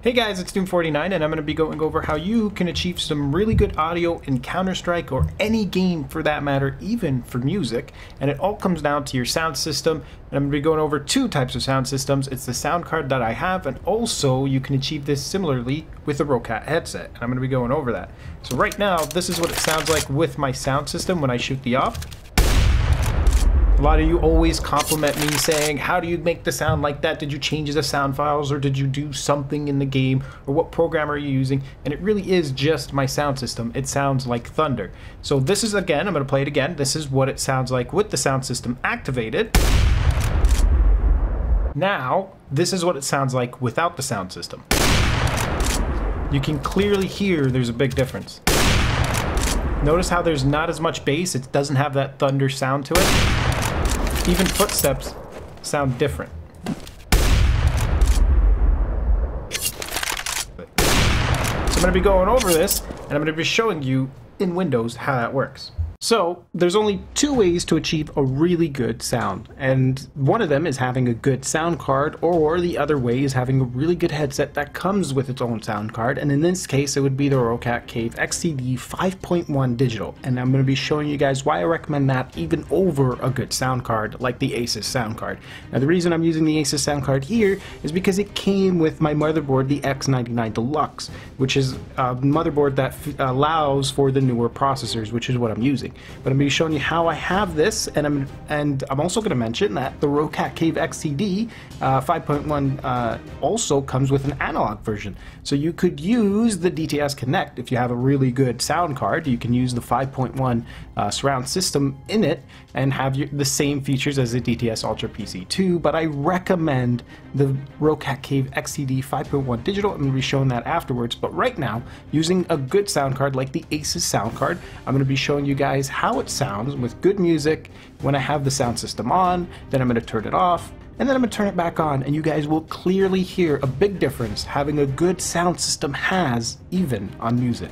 Hey guys, it's DooM49 and I'm going to be going over how you can achieve some really good audio in Counter-Strike or any game for that matter, even for music. And it all comes down to your sound system. And I'm going to be going over two types of sound systems. It's the sound card that I have, and also you can achieve this similarly with a ROCCAT headset. And I'm going to be going over that. So right now, this is what it sounds like with my sound system when I shoot the op. A lot of you always compliment me saying, how do you make the sound like that? Did you change the sound files, or did you do something in the game, or what program are you using? And it really is just my sound system. It sounds like thunder. So this is, again, I'm going to play it again. This is what it sounds like with the sound system activated. Now, this is what it sounds like without the sound system. You can clearly hear there's a big difference. Notice how there's not as much bass. It doesn't have that thunder sound to it. Even footsteps sound different. So I'm going to be going over this, and I'm going to be showing you in Windows how that works. So there's only two ways to achieve a really good sound, and one of them is having a good sound card, or the other way is having a really good headset that comes with its own sound card, and in this case it would be the ROCCAT KAVE XTD 5.1 digital, and I'm going to be showing you guys why I recommend that even over a good sound card like the ASUS sound card. Now the reason I'm using the ASUS sound card here is because it came with my motherboard, the X99 Deluxe, which is a motherboard that allows for the newer processors, which is what I'm using. But I'm going to be showing you how I have this, and I'm also going to mention that the ROCCAT KAVE XTD 5.1 also comes with an analog version. So you could use the DTS Connect if you have a really good sound card. You can use the 5.1 surround system in it and have the same features as the DTS Ultra PC2, but I recommend the ROCCAT KAVE XTD 5.1 digital. I'm going to be showing that afterwards, but right now, using a good sound card like the ASUS sound card, I'm going to be showing you guys how it sounds with good music when I have the sound system on. Then I'm going to turn it off, and then I'm going to turn it back on, and you guys will clearly hear a big difference having a good sound system has even on music.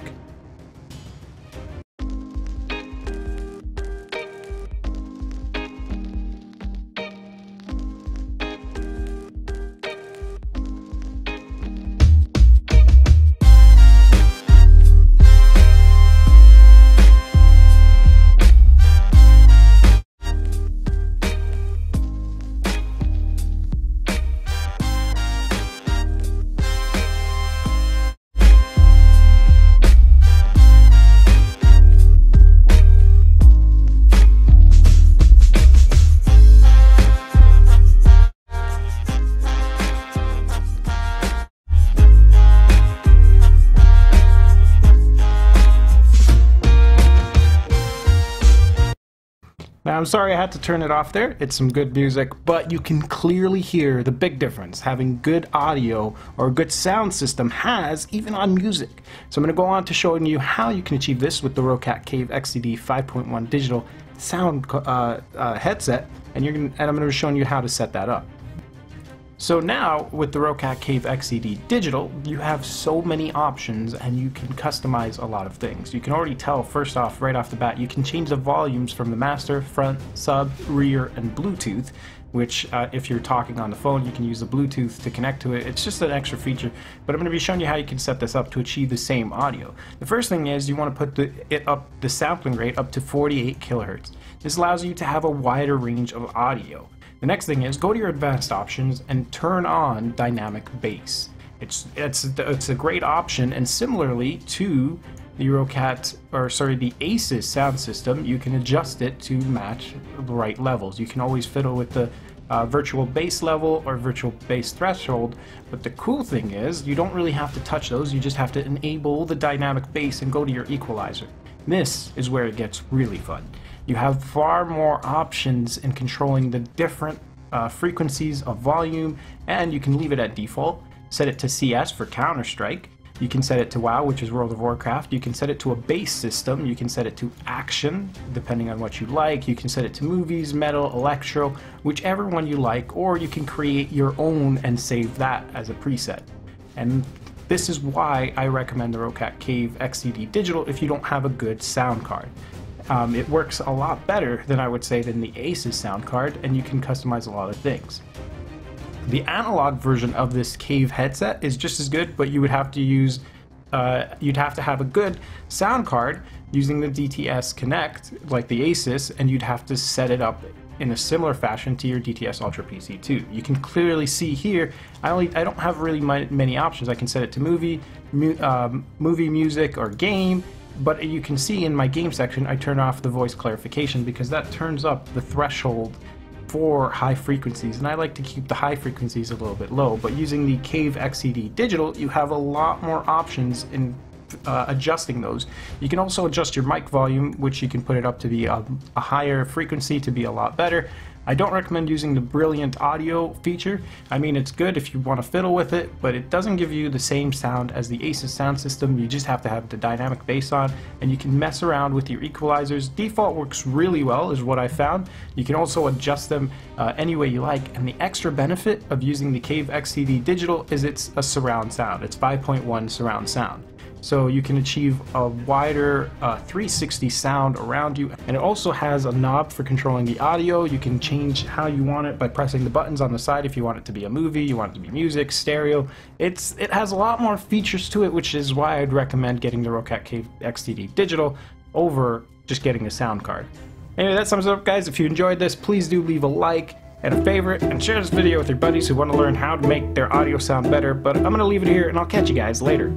Now, I'm sorry I had to turn it off there. It's some good music, but you can clearly hear the big difference having good audio or a good sound system has even on music. So I'm going to go on to showing you how you can achieve this with the ROCCAT KAVE XTD 5.1 digital sound headset, and I'm going to be showing you how to set that up. So now, with the ROCCAT KAVE XTD Digital, you have so many options and you can customize a lot of things. You can already tell, first off, right off the bat, you can change the volumes from the master, front, sub, rear, and Bluetooth, which if you're talking on the phone, you can use the Bluetooth to connect to it. It's just an extra feature, but I'm going to be showing you how you can set this up to achieve the same audio. The first thing is you want to put the sampling rate up to 48 kilohertz. This allows you to have a wider range of audio. The next thing is go to your advanced options and turn on dynamic bass. It's a great option, and similarly to the the ASUS sound system, you can adjust it to match the right levels. You can always fiddle with the virtual bass level or virtual bass threshold, but the cool thing is you don't really have to touch those. You just have to enable the dynamic bass and go to your equalizer. This is where it gets really fun. You have far more options in controlling the different frequencies of volume, and you can leave it at default. Set it to CS for Counter-Strike. You can set it to WoW, which is World of Warcraft. You can set it to a bass system. You can set it to action, depending on what you like. You can set it to movies, metal, electro, whichever one you like, or you can create your own and save that as a preset. And this is why I recommend the ROCCAT KAVE XTD Digital if you don't have a good sound card. It works a lot better than I would say than the ASUS sound card, and you can customize a lot of things. The analog version of this Kave headset is just as good, but you would have to use you'd have to have a good sound card using the DTS Connect like the ASUS, and you'd have to set it up in a similar fashion to your DTS Ultra PC2. You can clearly see here, I don't have really many options. I can set it to movie, music, or game, but you can see in my game section I turn off the voice clarification because that turns up the threshold for high frequencies, and I like to keep the high frequencies a little bit low. But using the KAVE XTD Digital, you have a lot more options in adjusting those. You can also adjust your mic volume, which you can put it up to be a higher frequency to be a lot better. I don't recommend using the Brilliant Audio feature. I mean, it's good if you want to fiddle with it, but it doesn't give you the same sound as the ASUS sound system. You just have to have the dynamic bass on, and you can mess around with your equalizers. Default works really well, is what I found. You can also adjust them any way you like, and the extra benefit of using the KAVE XTD Digital is it's a surround sound. It's 5.1 surround sound. So you can achieve a wider 360 sound around you, and it also has a knob for controlling the audio. You can change how you want it by pressing the buttons on the side. If you want it to be a movie, you want it to be music, stereo, it has a lot more features to it, which is why I'd recommend getting the ROCCAT KAVE XTD Digital over just getting a sound card. Anyway, that sums it up, guys. If you enjoyed this, please do leave a like and a favorite, and share this video with your buddies who want to learn how to make their audio sound better. But I'm going to leave it here, and I'll catch you guys later.